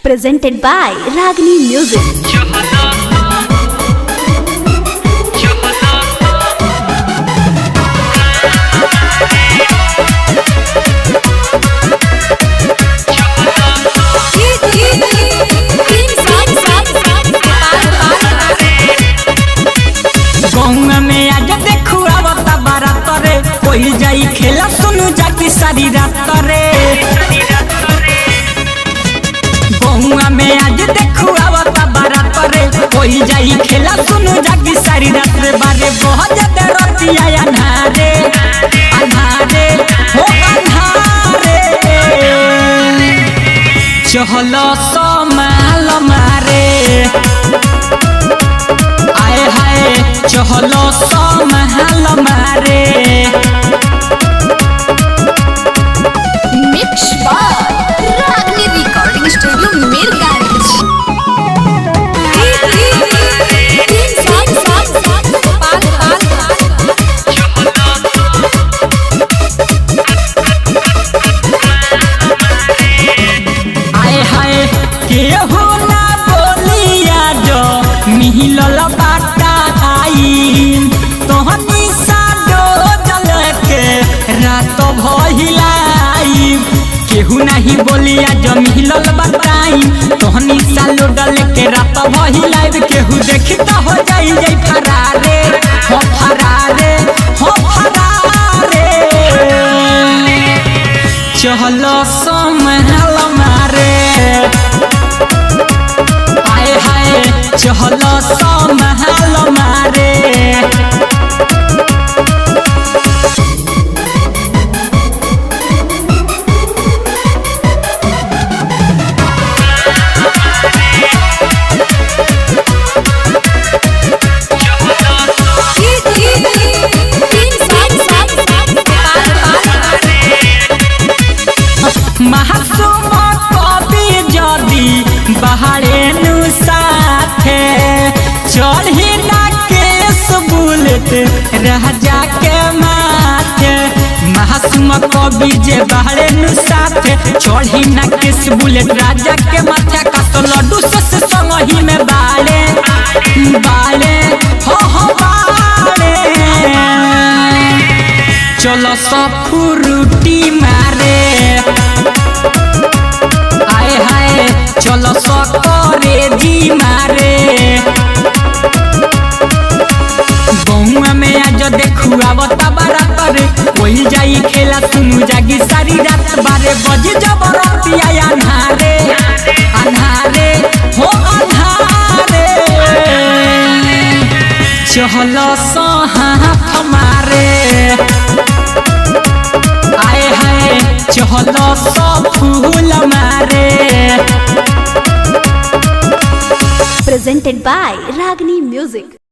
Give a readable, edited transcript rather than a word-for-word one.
Presented by Ragini Music. जाई खेला सुनु जाकी सारी रात रे गौआ में आज देखू आवता बारात रे कोई जाई खेला सुनु जाकी सारी रात रे बारे बहुत ज्यादा रतिया अन्हारे अन्हारे हो अन्हारे चहलो समाल मारे आए हाय चहलो समाल मारे मिहिलल बाटा आई तोहनी साडो जल के रात भइलाई केहू नहीं बोलिया जो मिहिलल बाटाई तोहनी सालो डल के रात भइलाई केहू देखी तो हो जाई जाई फरारे हो फरारे हो फरारे चहलो समहल मारे चहलो समाल मारे महासुम कवि जदी बहारे नु साथे चढ़ी ना केस बुलेट राजा के माथे महासुम कवि जे बहारे नु साथे चढ़ी ना केस बुलेट राजा के माथे का तो लड्डू से संगही में बाले बाले हो बाले चलो सब फ्रूटी मारे आए हाय चलो सकरे जी मारे गौआ में आज देखू आवता बारात रे कोई जाई खेला सुनु जागी सारी रात बारे बज जबरतिया अन्हारे अन्हारे हो अन्हारे चहलो हाथ मारे आए हाय चहलो फूल मारे Presented by Ragini Music.